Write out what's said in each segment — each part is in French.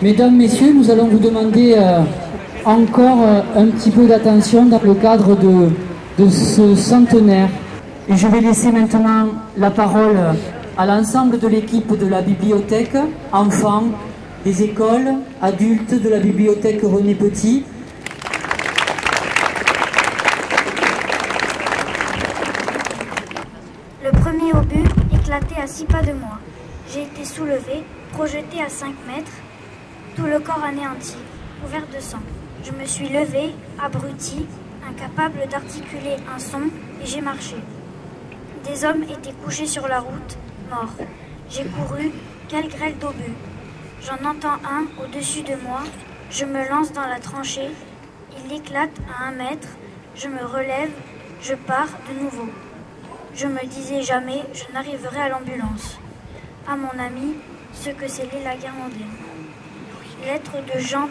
Mesdames, Messieurs, nous allons vous demander encore un petit peu d'attention dans le cadre de ce centenaire. Et je vais laisser maintenant la parole à l'ensemble de l'équipe de la bibliothèque, enfants, des écoles, adultes de la bibliothèque René Petit. Le premier obus éclatait à 6 pas de moi. J'ai été soulevé, projeté à 5 mètres, tout le corps anéanti, couvert de sang. Je me suis levé, abruti, incapable d'articuler un son, et j'ai marché. Des hommes étaient couchés sur la route, morts. J'ai couru, quelle grêle d'obus. J'en entends un au-dessus de moi, je me lance dans la tranchée, il éclate à 1 mètre, je me relève, je pars de nouveau. Je me disais jamais je n'arriverai à l'ambulance. À mon ami, ce que c'est la guerre mondiale. Lettre de Jean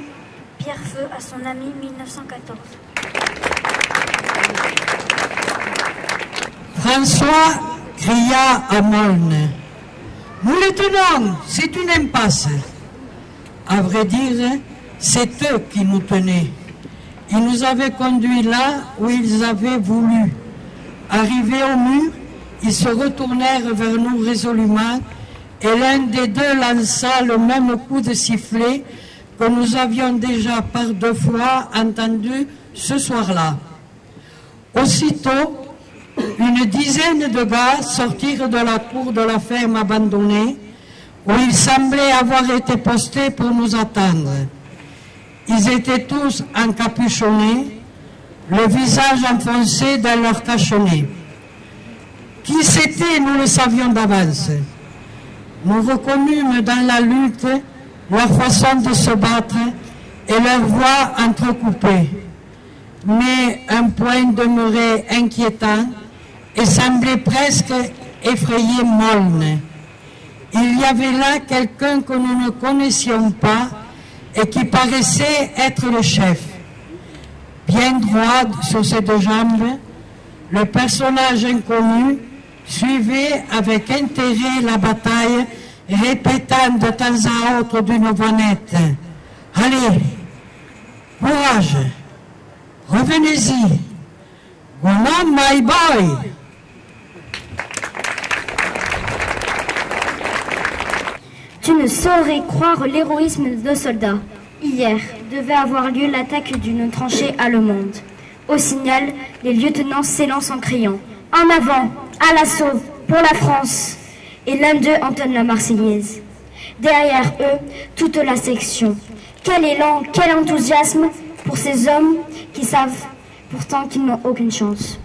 Pierrefeu à son ami 1914. François cria à Molne. « Nous les tenons, c'est une impasse. » À vrai dire, c'est eux qui nous tenaient. Ils nous avaient conduits là où ils avaient voulu. Arrivés au mur, ils se retournèrent vers nous résolument et l'un des deux lança le même coup de sifflet que nous avions déjà par 2 fois entendu ce soir-là. Aussitôt, une dizaine de gars sortirent de la cour de la ferme abandonnée où ils semblaient avoir été postés pour nous attendre. Ils étaient tous encapuchonnés, le visage enfoncé dans leur cache-nez. Qui c'était, nous le savions d'avance. Nous reconnûmes dans la lutte leur façon de se battre et leur voix entrecoupée. Mais un point demeurait inquiétant et semblait presque effrayer Molne. Il y avait là quelqu'un que nous ne connaissions pas et qui paraissait être le chef. Bien droit sur ses 2 jambes, le personnage inconnu suivait avec intérêt la bataille, répétant de temps à autre d'une voix nette « Allez, courage, revenez-y, go on my boy !» Tu ne saurais croire l'héroïsme de 2 soldats. Hier devait avoir lieu l'attaque d'une tranchée allemande. Au signal, les lieutenants s'élancent en criant « En avant, à l'assaut, pour la France !» Et l'un d'eux entonne la Marseillaise. Derrière eux, toute la section. Quel élan, quel enthousiasme pour ces hommes qui savent pourtant qu'ils n'ont aucune chance.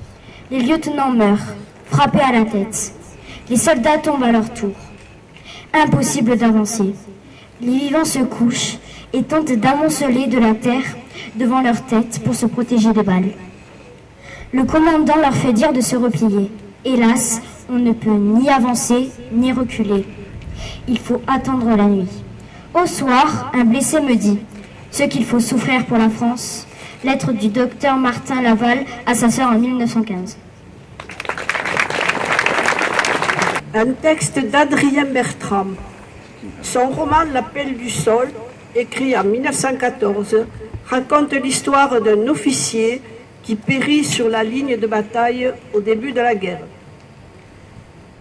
Les lieutenants meurent, frappés à la tête. Les soldats tombent à leur tour. Impossible d'avancer. Les vivants se couchent et tentent d'amonceler de la terre devant leur tête pour se protéger des balles. Le commandant leur fait dire de se replier. Hélas, on ne peut ni avancer ni reculer. Il faut attendre la nuit. Au soir, un blessé me dit ce qu'il faut souffrir pour la France. Lettre du docteur Martin Laval à sa sœur en 1915. Un texte d'Adrien Bertrand. Son roman L'appel du sol, écrit en 1914, raconte l'histoire d'un officier qui périt sur la ligne de bataille au début de la guerre.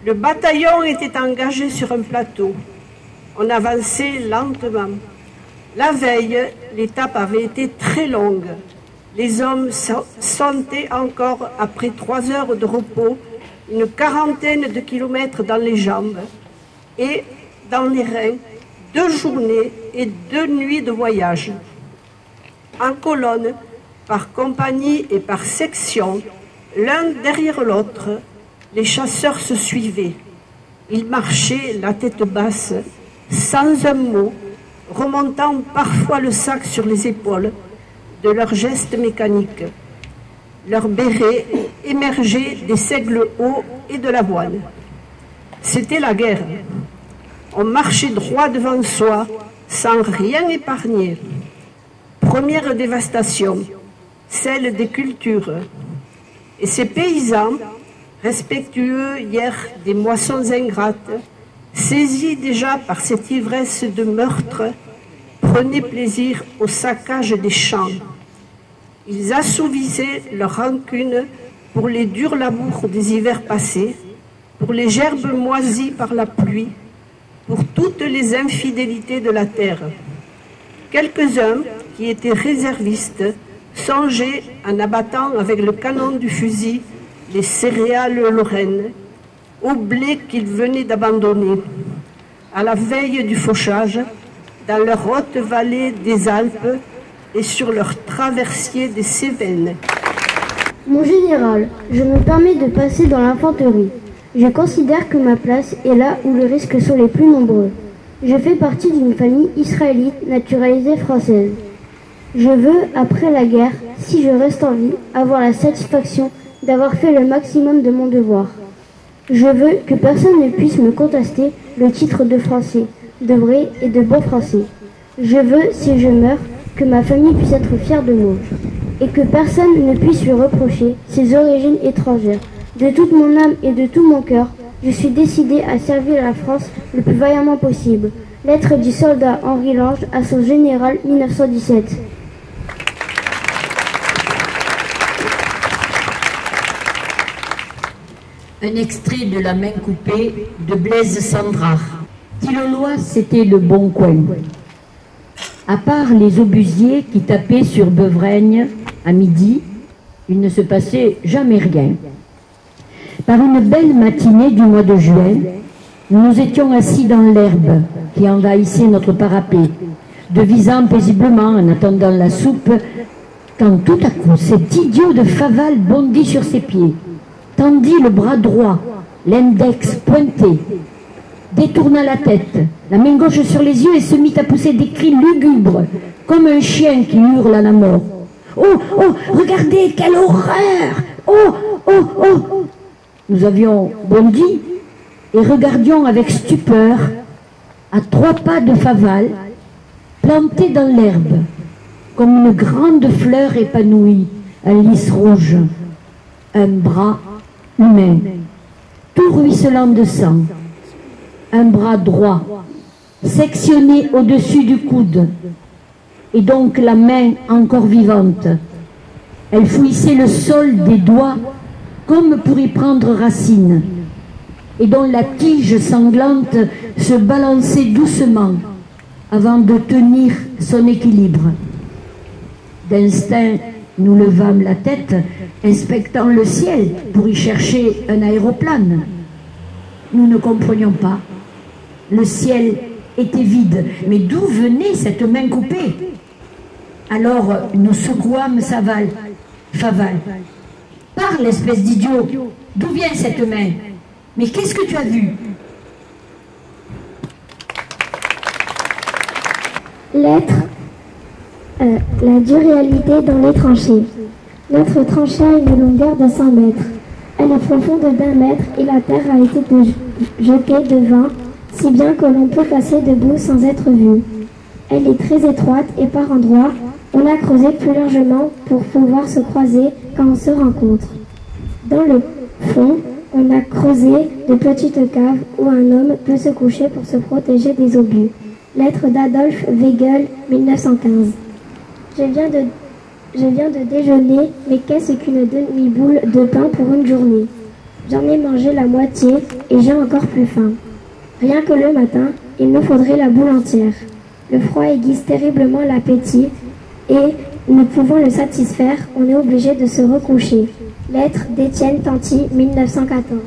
Le bataillon était engagé sur un plateau. On avançait lentement. La veille, l'étape avait été très longue. Les hommes sentaient encore, après 3 heures de repos, une 40aine de kilomètres dans les jambes et dans les reins, 2 journées et 2 nuits de voyage. En colonne, par compagnie et par section, l'un derrière l'autre, les chasseurs se suivaient. Ils marchaient la tête basse, sans un mot, remontant parfois le sac sur les épaules de leurs gestes mécaniques. Leurs bérets émergeaient des seigles hauts et de l'avoine. C'était la guerre. On marchait droit devant soi, sans rien épargner. Première dévastation, celle des cultures. Et ces paysans, respectueux hier des moissons ingrates, saisis déjà par cette ivresse de meurtre, prenaient plaisir au saccage des champs. Ils assouvissaient leur rancune pour les durs labours des hivers passés, pour les gerbes moisies par la pluie, pour toutes les infidélités de la terre. Quelques-uns, qui étaient réservistes, songeaient, en abattant avec le canon du fusil les céréales lorraines, au blé qu'ils venaient d'abandonner, à la veille du fauchage, dans leur haute vallée des Alpes et sur leur traversier des Cévennes. Mon général, je me permets de passer dans l'infanterie. Je considère que ma place est là où les risques sont les plus nombreux. Je fais partie d'une famille israélite naturalisée française. Je veux, après la guerre, si je reste en vie, avoir la satisfaction d'avoir fait le maximum de mon devoir. Je veux que personne ne puisse me contester le titre de français, de vrai et de bon français. Je veux, si je meurs, que ma famille puisse être fière de moi et que personne ne puisse lui reprocher ses origines étrangères. De toute mon âme et de tout mon cœur, je suis décidé à servir la France le plus vaillamment possible. Lettre du soldat Henri Lange à son général 1917. Un extrait de La main coupée de Blaise Cendrars. Tilloloy, c'était le bon coin. À part les obusiers qui tapaient sur Beuvreigne à midi, il ne se passait jamais rien. Par une belle matinée du mois de juin, nous nous étions assis dans l'herbe qui envahissait notre parapet, devisant paisiblement en attendant la soupe, quand tout à coup cet idiot de Faval bondit sur ses pieds, tendit le bras droit, l'index pointé, détourna la tête, la main gauche sur les yeux et se mit à pousser des cris lugubres, comme un chien qui hurle à la mort. « Oh, oh, regardez, quelle horreur! Oh, oh, oh !» Nous avions bondi et regardions avec stupeur, à 3 pas de Faval, planté dans l'herbe, comme une grande fleur épanouie, un lys rouge, un bras humain, tout ruisselant de sang, un bras droit, sectionné au-dessus du coude, et donc la main encore vivante. Elle fouissait le sol des doigts comme pour y prendre racine, et dont la tige sanglante se balançait doucement avant de tenir son équilibre. D'instinct, nous levâmes la tête, inspectant le ciel pour y chercher un aéroplane. Nous ne comprenions pas. Le ciel était vide. Mais d'où venait cette main coupée? Alors nous secouâmes Faval. Parle, espèce d'idiot. D'où vient cette main? Mais qu'est-ce que tu as vu? Lettre. La dure réalité dans les tranchées. Notre tranchée a une longueur de 100 mètres. Elle est profonde d'1 mètre et la terre a été jetée devant, si bien que l'on peut passer debout sans être vu. Elle est très étroite et par endroits, on a creusé plus largement pour pouvoir se croiser quand on se rencontre. Dans le fond, on a creusé de petites caves où un homme peut se coucher pour se protéger des obus. Lettre d'Adolphe Weigel, 1915. Je viens de déjeuner, mais qu'est-ce qu'une demi-boule de pain pour une journée? J'en ai mangé la moitié et j'ai encore plus faim. Rien que le matin, il nous faudrait la boule entière. Le froid aiguise terriblement l'appétit et, ne pouvant le satisfaire, on est obligé de se recoucher. Lettre d'Étienne Tanti, 1914.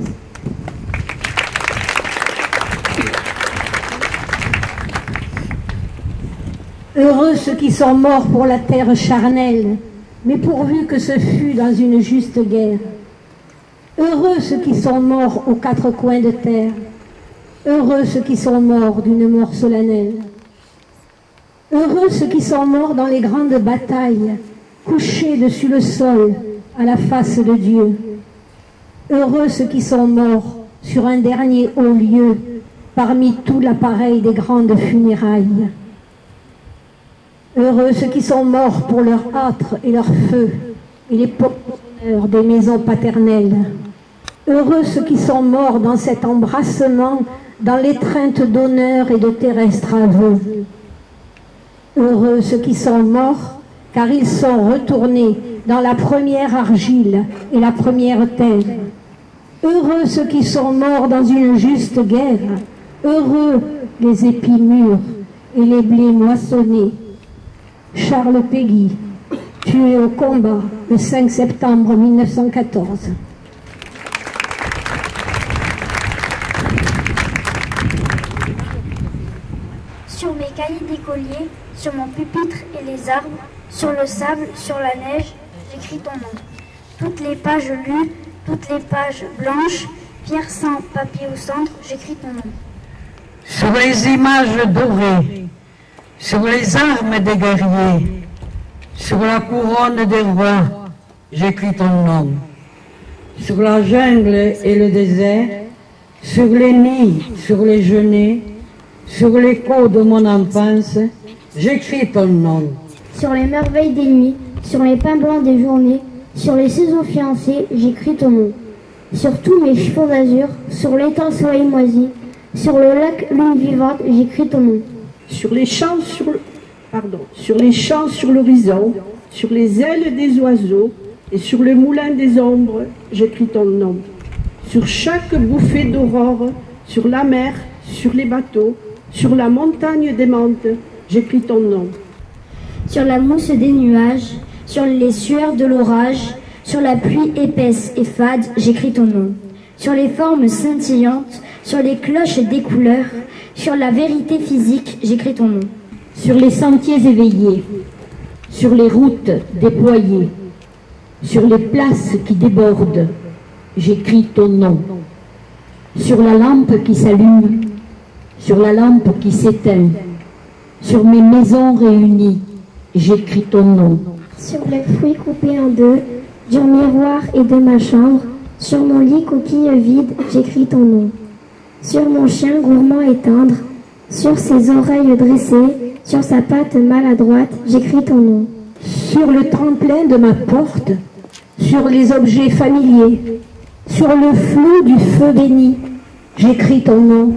Heureux ceux qui sont morts pour la terre charnelle, mais pourvu que ce fût dans une juste guerre. Heureux ceux qui sont morts aux 4 coins de terre. Heureux ceux qui sont morts d'une mort solennelle. Heureux ceux qui sont morts dans les grandes batailles, couchés dessus le sol, à la face de Dieu. Heureux ceux qui sont morts sur un dernier haut lieu, parmi tout l'appareil des grandes funérailles. Heureux ceux qui sont morts pour leur âtre et leur feu, et les porte-bonheur des maisons paternelles. Heureux ceux qui sont morts dans cet embrassement, dans l'étreinte d'honneur et de terrestres aveux. Heureux ceux qui sont morts, car ils sont retournés dans la première argile et la première terre. Heureux ceux qui sont morts dans une juste guerre. Heureux les épis mûrs et les blés moissonnés. Charles Péguy, tué au combat le 5 septembre 1914. Sur mes cahiers d'écolier, sur mon pupitre et les arbres, sur le sable, sur la neige, j'écris ton nom. Toutes les pages lues, toutes les pages blanches, pierre sang, papier ou cendre, j'écris ton nom. Sur les images dorées, sur les armes des guerriers, sur la couronne des rois, j'écris ton nom. Sur la jungle et le désert, sur les nids, sur les genêts, sur l'écho de mon enfance, j'écris ton nom. Sur les merveilles des nuits, sur les pins blancs des journées, sur les saisons fiancées, j'écris ton nom. Sur tous mes chiffons d'azur, sur l'étang soleil moisi, sur le lac lune vivante, j'écris ton nom. Sur les champs sur l'horizon, sur les ailes des oiseaux et sur le moulin des ombres, j'écris ton nom. Sur chaque bouffée d'aurore, sur la mer, sur les bateaux, sur la montagne d'aimante, j'écris ton nom. Sur la mousse des nuages, sur les sueurs de l'orage, sur la pluie épaisse et fade, j'écris ton nom. Sur les formes scintillantes, sur les cloches des couleurs, sur la vérité physique, j'écris ton nom. Sur les sentiers éveillés, sur les routes déployées, sur les places qui débordent, j'écris ton nom. Sur la lampe qui s'allume, sur la lampe qui s'éteint, sur mes maisons réunies, j'écris ton nom. Sur les fruits coupés en deux, du miroir et de ma chambre, sur mon lit coquille vide, j'écris ton nom. Sur mon chien gourmand et tendre, sur ses oreilles dressées, sur sa patte maladroite, j'écris ton nom. Sur le tremplin de ma porte, sur les objets familiers, sur le flou du feu béni, j'écris ton nom.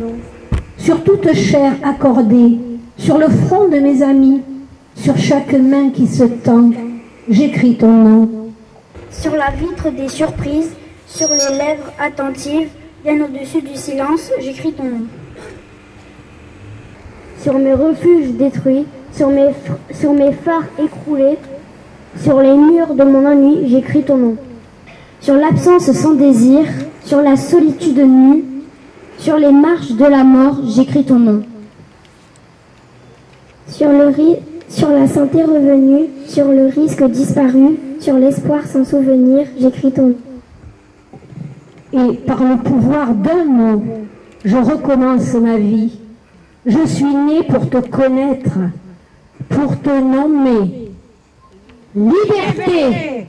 Sur toute chair accordée, sur le front de mes amis, sur chaque main qui se tend, j'écris ton nom. Sur la vitre des surprises, sur les lèvres attentives, bien au-dessus du silence, j'écris ton nom. Sur mes refuges détruits, sur mes phares écroulés, sur les murs de mon ennui, j'écris ton nom. Sur l'absence sans désir, sur la solitude nue, sur les marches de la mort, j'écris ton nom. Sur la santé revenue, sur le risque disparu, sur l'espoir sans souvenir, j'écris ton nom. Et par le pouvoir d'un mot, je recommence ma vie. Je suis né pour te connaître, pour te nommer. Liberté!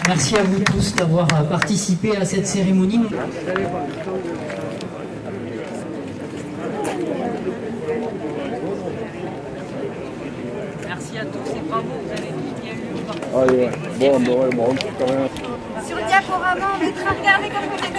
Merci à vous tous d'avoir participé à cette cérémonie. Merci à tous et bravo, vous avez tous bien eu. Allez, bon, quand même. Sur le diaporama, on est très regardés comme vous êtes.